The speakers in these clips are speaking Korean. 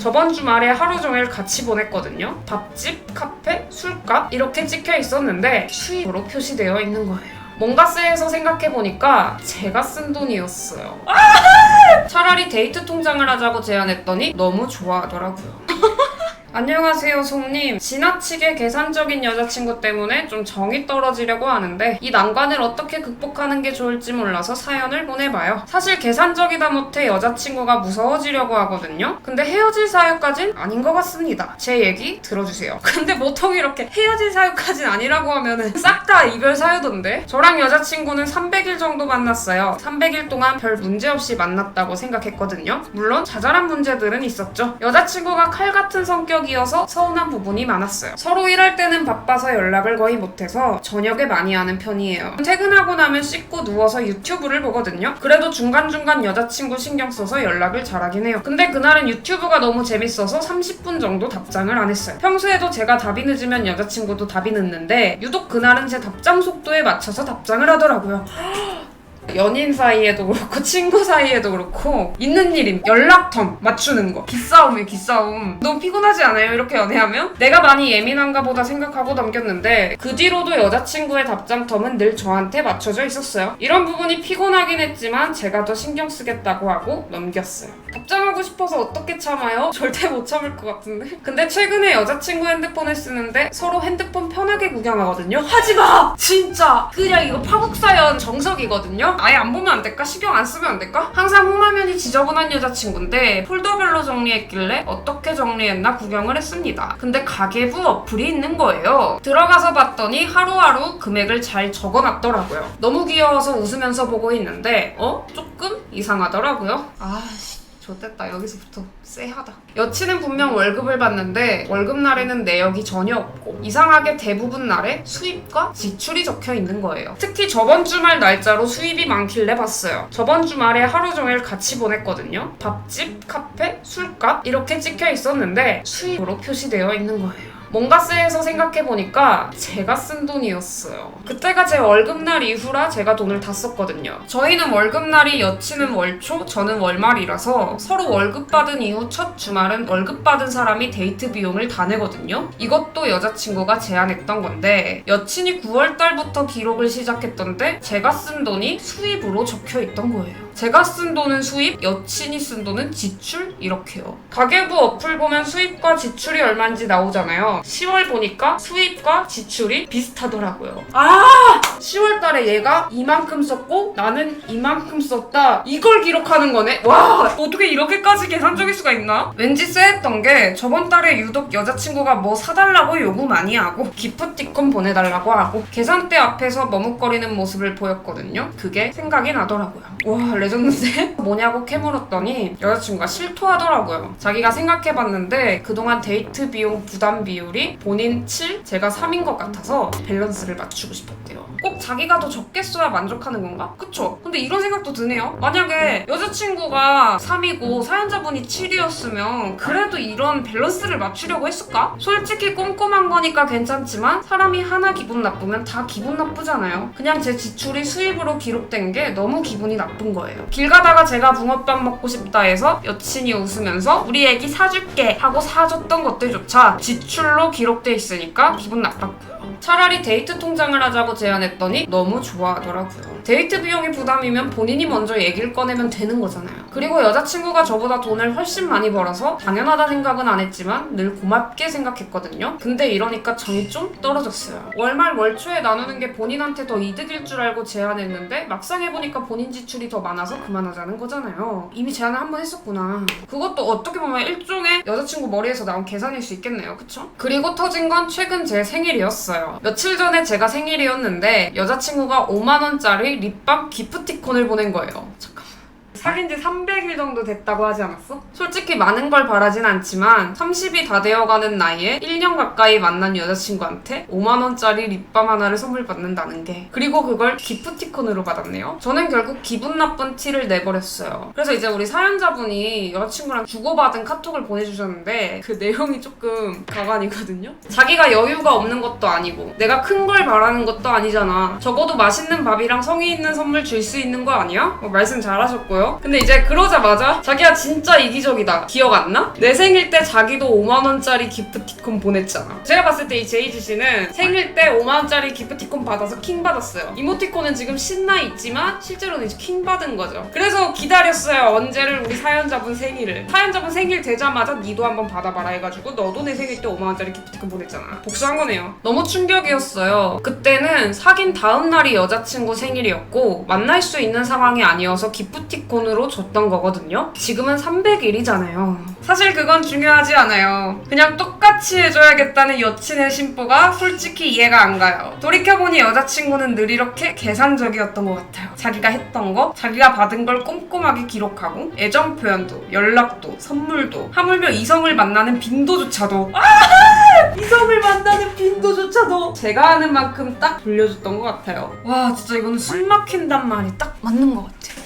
저번 주말에 하루 종일 같이 보냈거든요. 밥집, 카페, 술값 이렇게 찍혀 있었는데 수입으로 표시되어 있는 거예요. 뭔가 쎄해서 생각해보니까 제가 쓴 돈이었어요. 차라리 데이트 통장을 하자고 제안했더니 너무 좋아하더라고요. 안녕하세요, 송님. 지나치게 계산적인 여자친구 때문에 좀 정이 떨어지려고 하는데 이 난관을 어떻게 극복하는 게 좋을지 몰라서 사연을 보내봐요. 사실 계산적이다 못해 여자친구가 무서워지려고 하거든요. 근데 헤어질 사유까진 아닌 것 같습니다. 제 얘기 들어주세요. 근데 보통 이렇게 헤어질 사유까진 아니라고 하면은 싹 다 이별 사유던데? 저랑 여자친구는 300일 정도 만났어요. 300일 동안 별 문제 없이 만났다고 생각했거든요. 물론 자잘한 문제들은 있었죠. 여자친구가 칼 같은 성격이어서 서운한 부분이 많았어요. 서로 일할 때는 바빠서 연락을 거의 못해서 저녁에 많이 하는 편이에요. 퇴근하고 나면 씻고 누워서 유튜브를 보거든요. 그래도 중간중간 여자친구 신경 써서 연락을 잘하긴 해요. 근데 그날은 유튜브가 너무 재밌어서 30분 정도 답장을 안 했어요. 평소에도 제가 답이 늦으면 여자친구도 답이 늦는데 유독 그날은 제 답장 속도에 맞춰서 답장을 하더라고요. 연인 사이에도 그렇고 친구 사이에도 그렇고 있는 일임. 연락텀 맞추는 거. 기싸움이에요, 기싸움. 너무 피곤하지 않아요? 이렇게 연애하면? 내가 많이 예민한가 보다 생각하고 넘겼는데 그 뒤로도 여자친구의 답장 텀은 늘 저한테 맞춰져 있었어요. 이런 부분이 피곤하긴 했지만 제가 더 신경 쓰겠다고 하고 넘겼어요. 답장하고 싶어서 어떻게 참아요? 절대 못 참을 것 같은데? 근데 최근에 여자친구 핸드폰을 쓰는데 서로 핸드폰 편하게 구경하거든요? 하지마! 진짜! 그냥 이거 파국사연 정석이거든요? 아예 안 보면 안 될까? 신경 안 쓰면 안 될까? 항상 홈화면이 지저분한 여자친구인데 폴더별로 정리했길래 어떻게 정리했나 구경을 했습니다. 근데 가계부 어플이 있는 거예요. 들어가서 봤더니 하루하루 금액을 잘 적어놨더라고요. 너무 귀여워서 웃으면서 보고 있는데 조금 이상하더라고요. 좋됐다. 여기서부터 쎄하다. 여친은 분명 월급을 받는데 월급날에는 내역이 전혀 없고 이상하게 대부분 날에 수입과 지출이 적혀 있는 거예요. 특히 저번 주말 날짜로 수입이 많길래 봤어요. 저번 주말에 하루 종일 같이 보냈거든요. 밥집, 카페, 술값 이렇게 찍혀 있었는데 수입으로 표시되어 있는 거예요. 뭔가 쎄해서 생각해보니까 제가 쓴 돈이었어요. 그때가 제 월급날 이후라 제가 돈을 다 썼거든요. 저희는 월급날이 여친은 월초, 저는 월말이라서 서로 월급 받은 이후 첫 주말은 월급 받은 사람이 데이트 비용을 다 내거든요. 이것도 여자친구가 제안했던 건데 여친이 9월달부터 기록을 시작했던데 제가 쓴 돈이 수입으로 적혀있던 거예요. 제가 쓴 돈은 수입, 여친이 쓴 돈은 지출? 이렇게요. 가계부 어플 보면 수입과 지출이 얼마인지 나오잖아요. 10월 보니까 수입과 지출이 비슷하더라고요. 10월 달에 얘가 이만큼 썼고 나는 이만큼 썼다. 이걸 기록하는 거네. 와, 어떻게 이렇게까지 계산적일 수가 있나? 왠지 쎄했던 게 저번 달에 유독 여자친구가 뭐 사달라고 요구 많이 하고 기프티콘 보내달라고 하고 계산대 앞에서 머뭇거리는 모습을 보였거든요. 그게 생각이 나더라고요. 와, 레전드인데? 뭐냐고 캐물었더니 여자친구가 실토하더라고요. 자기가 생각해봤는데 그동안 데이트 비용 부담 비율이 본인 7, 제가 3인 것 같아서 밸런스를 맞추고 싶었대요. 꼭 자기가 더 적게 써야 만족하는 건가? 그쵸? 근데 이런 생각도 드네요. 만약에 여자친구가 3이고 사연자분이 7이었으면 그래도 이런 밸런스를 맞추려고 했을까? 솔직히 꼼꼼한 거니까 괜찮지만 사람이 하나 기분 나쁘면 다 기분 나쁘잖아요. 그냥 제 지출이 수입으로 기록된 게 너무 기분이 나쁜 거예요. 길 가다가 제가 붕어빵 먹고 싶다 해서 여친이 웃으면서 우리 애기 사줄게 하고 사줬던 것들조차 지출로 기록돼 있으니까 기분 나빴고요. 차라리 데이트 통장을 하자고 제안했더니 너무 좋아하더라고요. 데이트 비용이 부담이면 본인이 먼저 얘기를 꺼내면 되는 거잖아요. 그리고 여자친구가 저보다 돈을 훨씬 많이 벌어서 당연하다 생각은 안 했지만 늘 고맙게 생각했거든요. 근데 이러니까 정이 좀 떨어졌어요. 월말 월초에 나누는 게 본인한테 더 이득일 줄 알고 제안했는데 막상 해보니까 본인 지출이 더 많아서 그만하자는 거잖아요. 이미 제안을 한 번 했었구나. 그것도 어떻게 보면 일종의 여자친구 머리에서 나온 계산일 수 있겠네요. 그쵸? 그리고 터진 건 최근 제 생일이었어요. 며칠 전에 제가 생일이었는데 여자친구가 5만원짜리 립밤 기프티콘을 보낸 거예요. 잠깐만. 사귄 지 300일 정도 됐다고 하지 않았어? 솔직히 많은 걸 바라진 않지만 30이 다 되어가는 나이에 1년 가까이 만난 여자친구한테 5만원짜리 립밤 하나를 선물 받는다는 게, 그리고 그걸 기프티콘으로 받았네요. 저는 결국 기분 나쁜 티를 내버렸어요. 그래서 이제 우리 사연자분이 여자친구랑 주고받은 카톡을 보내주셨는데 그 내용이 조금 가관이거든요. 자기가 여유가 없는 것도 아니고 내가 큰 걸 바라는 것도 아니잖아. 적어도 맛있는 밥이랑 성의 있는 선물 줄 수 있는 거 아니야? 말씀 잘하셨고요. 거죠. 근데 이제 그러자마자 자기야 진짜 이기적이다. 기억 안 나? 내 생일 때 자기도 5만원짜리 기프티콘 보냈잖아. 제가 봤을 때 이 제이지 씨는 생일 때 5만원짜리 기프티콘 받아서 킹 받았어요. 이모티콘은 지금 신나 있지만 실제로는 이제 킹 받은 거죠. 그래서 기다렸어요. 언제를 우리 사연자분 생일을. 사연자분 생일 되자마자 니도 한번 받아봐라 해가지고 너도 내 생일 때 5만원짜리 기프티콘 보냈잖아. 복수한 거네요. 너무 충격이었어요. 그때는 사귄 다음 날이 여자친구 생일이었고 만날 수 있는 상황이 아니어서 기프티콘으로 줬던 거거든요. 지금은 300일이잖아요. 사실 그건 중요하지 않아요. 그냥 똑같이 해줘야겠다는 여친의 심보가 솔직히 이해가 안 가요. 돌이켜보니 여자친구는 늘 이렇게 계산적이었던 것 같아요. 자기가 했던 거, 자기가 받은 걸 꼼꼼하게 기록하고 애정 표현도, 연락도, 선물도, 하물며 이성을 만나는 빈도조차도 이성을 만나는 빈도조차도 제가 하는 만큼 딱 돌려줬던 것 같아요. 와 진짜 이거는 숨 막힌단 말이 딱 맞는 것 같아요.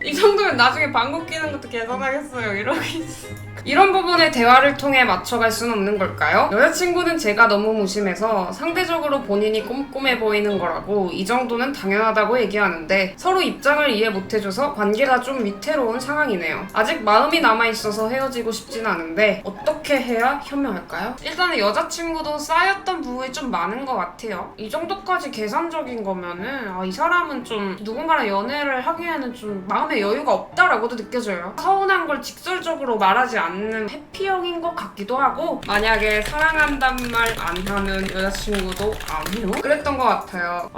이 정도면 나중에 방구 끼는 것도 계산하겠어요. 이러고 있어. 이런 부분에 대화를 통해 맞춰갈 수는 없는 걸까요? 여자친구는 제가 너무 무심해서 상대적으로 본인이 꼼꼼해 보이는 거라고 이 정도는 당연하다고 얘기하는데 서로 입장을 이해 못해줘서 관계가 좀 위태로운 상황이네요. 아직 마음이 남아있어서 헤어지고 싶진 않은데 어떻게 해야 현명할까요? 일단은 여자친구도 쌓였던 부분이 좀 많은 것 같아요. 이 정도까지 계산적인 거면은 이 사람은 좀 누군가랑 연애를 하기에는 좀 마음의 여유가 없다라고도 느껴져요. 서운한 걸 직설적으로 말하지 않는 해피형인 것 같기도 하고 만약에 사랑한단 말 안 하는 여자친구도 안 해요? 그랬던 것 같아요.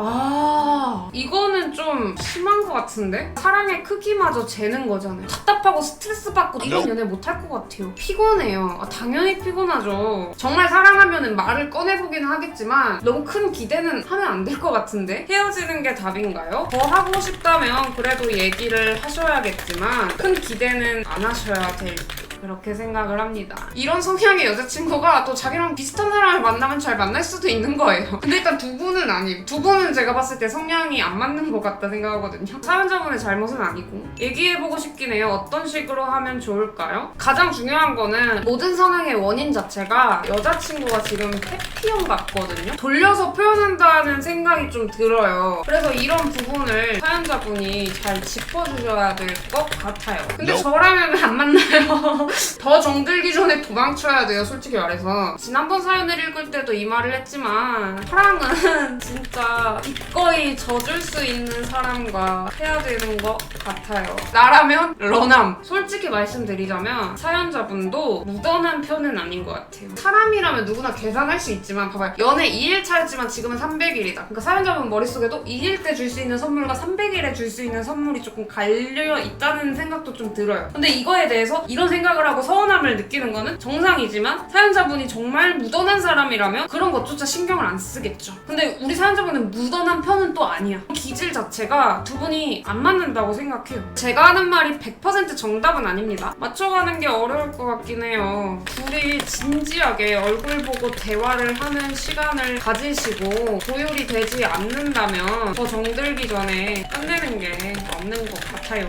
이거는 좀 심한 것 같은데? 사랑의 크기마저 재는 거잖아요. 답답하고 스트레스 받고 이런 연애 못할 것 같아요. 피곤해요. 당연히 피곤하죠. 정말 사랑하면 말을 꺼내보긴 하겠지만 너무 큰 기대는 하면 안 될 것 같은데? 헤어지는 게 답인가요? 더 하고 싶다면 그래도 얘기를 하셔야겠지만 큰 기대는 안 하셔야 될 듯. 그렇게 생각을 합니다. 이런 성향의 여자친구가 또 자기랑 비슷한 사람을 만나면 잘 만날 수도 있는 거예요. 근데 일단 두 분은 아니고 두 분은 제가 봤을 때 성향이 안 맞는 것 같다 생각하거든요. 사연자분의 잘못은 아니고 얘기해보고 싶긴 해요. 어떤 식으로 하면 좋을까요? 가장 중요한 거는 모든 상황의 원인 자체가 여자친구가 지금 해피형 같거든요. 돌려서 표현한다는 생각이 좀 들어요. 그래서 이런 부분을 사연자분이 잘 짚어주셔야 될 것 같아요. 근데 저라면 안 만나요. 더 정들기 전에 도망쳐야 돼요. 솔직히 말해서 지난번 사연을 읽을 때도 이 말을 했지만 사랑은 진짜 기꺼이 져줄 수 있는 사람과 해야 되는 것 같아요. 나라면 러남. 솔직히 말씀드리자면 사연자분도 무던한 편은 아닌 것 같아요. 사람이라면 누구나 계산할 수 있지만 봐봐요. 연애 2일 차였지만 지금은 300일이다. 그러니까 사연자분 머릿속에도 2일 때 줄 수 있는 선물과 300일에 줄 수 있는 선물이 조금 갈려 있다는 생각도 좀 들어요. 근데 이거에 대해서 이런 생각을 하고 서운함을 느끼는 거는 정상이지만 사연자분이 정말 무던한 사람이라면 그런 것조차 신경을 안 쓰겠죠. 근데 우리 사연자분은 무던한 편은 또 아니야. 기질 자체가 두 분이 안 맞는다고 생각해요. 제가 하는 말이 100% 정답은 아닙니다. 맞춰가는 게 어려울 것 같긴 해요. 둘이 진지하게 얼굴 보고 대화를 하는 시간을 가지시고 조율이 되지 않는다면 더 정들기 전에 끝내는 게 맞는 것 같아요.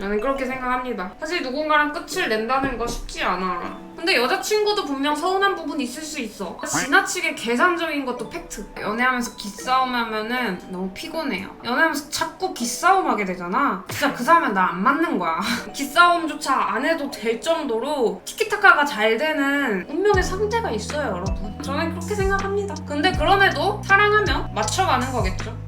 저는 그렇게 생각합니다. 사실 누군가랑 끝을 낸다는 거 쉽지 않아. 근데 여자친구도 분명 서운한 부분이 있을 수 있어. 지나치게 계산적인 것도 팩트. 연애하면서 기싸움 하면은 너무 피곤해요. 연애하면서 자꾸 기싸움 하게 되잖아. 진짜 그 사람은 나 안 맞는 거야. 기싸움조차 안 해도 될 정도로 티키타카가 잘 되는 운명의 상대가 있어요, 여러분. 저는 그렇게 생각합니다. 근데 그럼에도 사랑하면 맞춰가는 거겠죠.